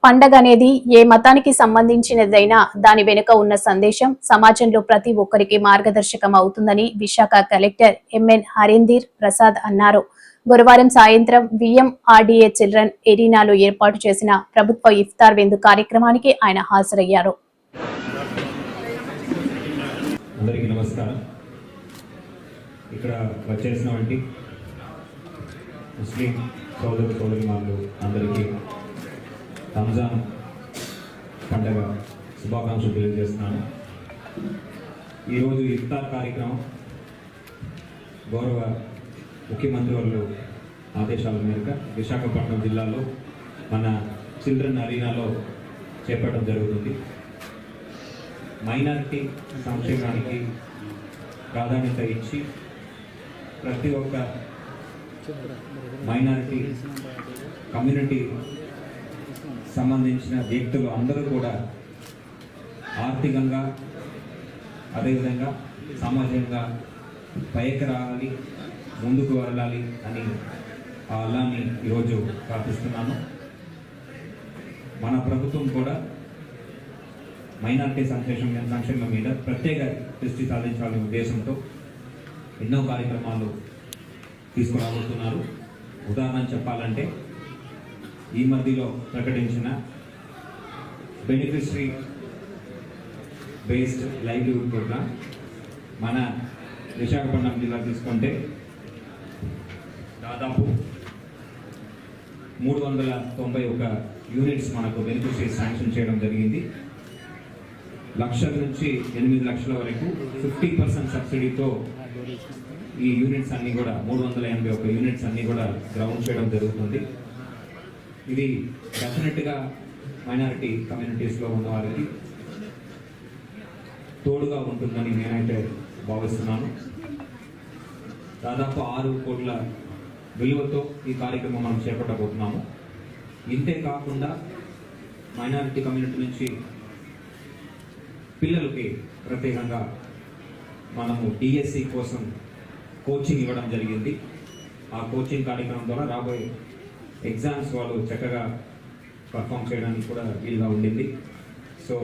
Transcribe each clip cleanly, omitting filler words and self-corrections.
పండగ అనేది ఏ మతానికి సంబంధించినదైనా దాని వెనుక ఉన్న సందేశం సమాజంలో ప్రతి ఒక్కరికి మార్గదర్శకం అవుతుందని విశాఖ కలెక్టర్ ఎంఎన్ హరీందర్ ప్రసాద్ అన్నారు. గురువారం సాయంత్రం విఎంఆర్డీఏ చిల్డ్రన్ ఎరీనాలో ఏర్పాటు చేసిన ప్రభుత్వ ఇఫ్తార్ విందు కార్యక్రమానికి ఆయన హాజరయ్యారు. అందరికీ నమస్కారం. ఇక్కడ వచ్చేసినటువంటి ముస్లిం సోదరులు అందరికీ రంజాన్ పండగ శుభాకాంక్షలు తెలియజేస్తున్నాను. ఈరోజు ఇఫ్తార్ కార్యక్రమం గౌరవ ముఖ్యమంత్రి వారు ఆదేశాల మేరకు విశాఖపట్నం జిల్లాలో మన చిల్డ్రన్ అరీనాలో చేపట్టడం జరుగుతుంది. మైనారిటీ సంక్షేమానికి ప్రాధాన్యత ఇచ్చి ప్రతి ఒక్క మైనారిటీ కమ్యూనిటీ సంబంధించిన వ్యక్తులు అందరూ కూడా ఆర్థికంగా అదేవిధంగా సామాజికంగా పైకి రావాలి, ముందుకు వెళ్ళాలి అని ఆ అల్లాని ఈరోజు ప్రార్థిస్తున్నాను. మన ప్రభుత్వం కూడా మైనారిటీ సంక్షేమం మీద ప్రత్యేక దృష్టి సాధించాలనే ఉద్దేశంతో ఎన్నో కార్యక్రమాలు తీసుకురాబోతున్నారు. ఉదాహరణ చెప్పాలంటే ఈ మధ్యలో ప్రకటించిన బెనిఫిషరీ బేస్డ్ లైవ్లీహుడ్ ప్రోగ్రామ్ మన విశాఖపట్నం జిల్లా తీసుకుంటే దాదాపు 391 యూనిట్స్ మనకు బెనిఫిషరీ శాంక్షన్ చేయడం జరిగింది. లక్షల నుంచి 8 లక్షల వరకు 50% సబ్సిడీతో ఈ యూనిట్స్ అన్నీ కూడా 381 యూనిట్స్ అన్నీ కూడా గ్రౌండ్ చేయడం జరుగుతుంది. ఇది డెఫినెట్గా మైనారిటీ కమ్యూనిటీస్లో ఉన్న వారికి తోడుగా ఉంటుందని నేనైతే భావిస్తున్నాను. దాదాపు 6 కోట్ల విలువతో ఈ కార్యక్రమం మనం చేపట్టబోతున్నాము. ఇంతే కాకుండా మైనారిటీ కమ్యూనిటీ నుంచి పిల్లలకి ప్రత్యేకంగా మనము డిఎస్సి కోసం కోచింగ్ ఇవ్వడం జరిగింది. ఆ కోచింగ్ కార్యక్రమం ద్వారా రాబోయే ఎగ్జామ్స్ వాళ్ళు చక్కగా పర్ఫామ్ చేయడానికి కూడా వీలుగా ఉండింది. సో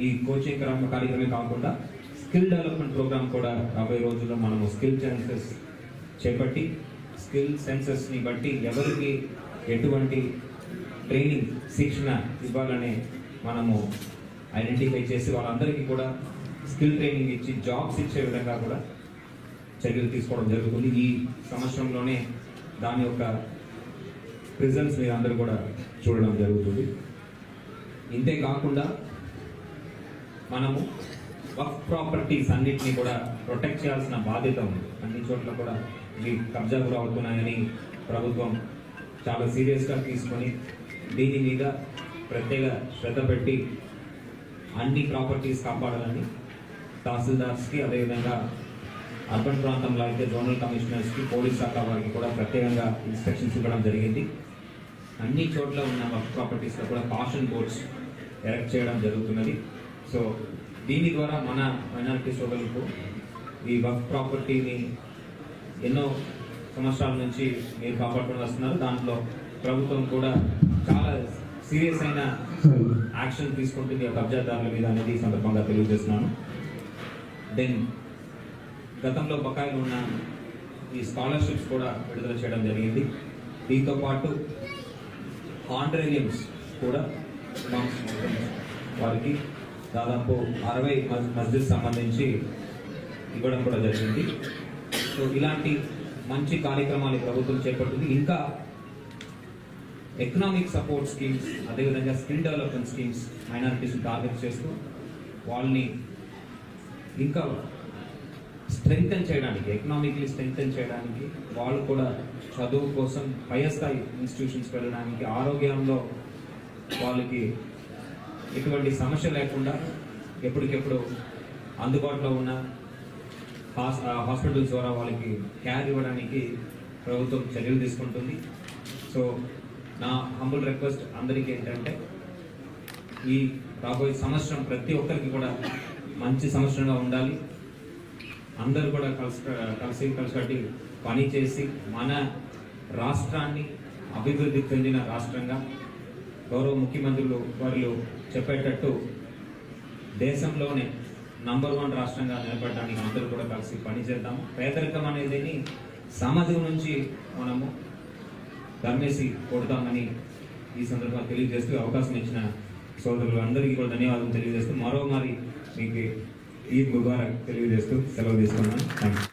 ఈ కోచింగ్ కార్యక్రమమే కాకుండా స్కిల్ డెవలప్మెంట్ ప్రోగ్రామ్ కూడా రాబోయే రోజుల్లో మనము స్కిల్ సెన్సెస్ చేపట్టి స్కిల్ సెన్సెస్ని బట్టి ఎవరికి ఎటువంటి ట్రైనింగ్ శిక్షణ ఇవ్వాలనే మనము ఐడెంటిఫై చేసి వాళ్ళందరికీ కూడా స్కిల్ ట్రైనింగ్ ఇచ్చి జాబ్స్ ఇచ్చే విధంగా కూడా చర్యలు తీసుకోవడం జరుగుతుంది. ఈ సంవత్సరంలోనే దాని యొక్క రిజల్ట్స్ మీరు అందరూ కూడా చూడడం జరుగుతుంది. ఇంతే కాకుండా మనము వక్ఫ్ ప్రాపర్టీస్ అన్నింటినీ కూడా ప్రొటెక్ట్ చేయాల్సిన బాధ్యత ఉంది. అన్ని చోట్ల కూడా ఇవి కబ్జా కూడా అవుతున్నాయని ప్రభుత్వం చాలా సీరియస్గా తీసుకొని దీని మీద ప్రత్యేక శ్రద్ధ పెట్టి అన్ని ప్రాపర్టీస్ కాపాడాలని తహసీల్దార్స్కి అదేవిధంగా అర్బన్ ప్రాంతంలో అయితే జోనల్ కమిషనర్స్కి పోలీస్ శాఖ వారికి కూడా ప్రత్యేకంగా ఇన్స్ట్రక్షన్స్ ఇవ్వడం జరిగింది. అన్ని చోట్ల ఉన్న వర్క్ ప్రాపర్టీస్లో కూడా కాషన్ బోర్డ్స్ ఎరెక్ట్ చేయడం జరుగుతున్నది. సో దీని ద్వారా మన మైనారిటీ సోదరులకు ఈ వర్క్ ప్రాపర్టీని ఎన్నో సంవత్సరాల నుంచి మీరు కాపాడుకుని వస్తున్నారు. దాంట్లో ప్రభుత్వం కూడా చాలా సీరియస్ అయిన యాక్షన్ తీసుకుంటుంది ఆ కబ్జాదారుల మీద అనేది ఈ సందర్భంగా తెలియజేస్తున్నాను. దెన్ గతంలో బకాయిలు ఉన్న ఈ స్కాలర్షిప్స్ కూడా విడుదల చేయడం జరిగింది. దీంతో పాటు ఆనరేరియమ్స్ కూడా వారికి దాదాపు 60 మస్జిద్ సంబంధించి ఇవ్వడం కూడా జరిగింది. సో ఇలాంటి మంచి కార్యక్రమాలు ప్రభుత్వం చేపట్టింది. ఇంకా ఎకనామిక్ సపోర్ట్ స్కీమ్స్ అదేవిధంగా స్కిల్ డెవలప్మెంట్ స్కీమ్స్ మైనారిటీస్ని టార్గెట్ చేస్తూ వాళ్ళని ఇంకా స్ట్రెంగ్తెన్ చేయడానికి, ఎకనామిక్లీ స్ట్రెంగ్తెన్ చేయడానికి, వాళ్ళు కూడా చదువు కోసం పై స్థాయి ఇన్స్టిట్యూషన్స్కి వెళ్ళడానికి, ఆరోగ్యంలో వాళ్ళకి ఎటువంటి సమస్య లేకుండా ఎప్పటికెప్పుడు అందుబాటులో ఉన్న హాస్పిటల్స్ ద్వారా వాళ్ళకి కేర్ ఇవ్వడానికి ప్రభుత్వం చర్యలు తీసుకుంటుంది. సో నా హంబుల్ రిక్వెస్ట్ అందరికీ ఏంటంటే ఈ రాబోయే సంవత్సరం ప్రతి ఒక్కరికి కూడా మంచి సంవత్సరంగా ఉండాలి. అందరూ కూడా కలిసి పని చేసి మన రాష్ట్రాన్ని అభివృద్ధి చెందిన రాష్ట్రంగా గౌరవ ముఖ్యమంత్రులు వారు చెప్పేటట్టు దేశంలోనే నంబర్ 1 రాష్ట్రంగా నిలబడడానికి అందరూ కూడా కలిసి పనిచేద్దాం. పేదరికం అనేది సమాజం నుంచి మనము ధర్మేసి కొడతామని ఈ సందర్భంగా తెలియజేస్తూ అవకాశం ఇచ్చిన సోదరులు అందరికీ కూడా ధన్యవాదాలు తెలియజేస్తూ మరోమారి మీకు ఈద్ ముబారక్ తెలియజేస్తూ సెలవు తీసుకున్నాను. Thank you.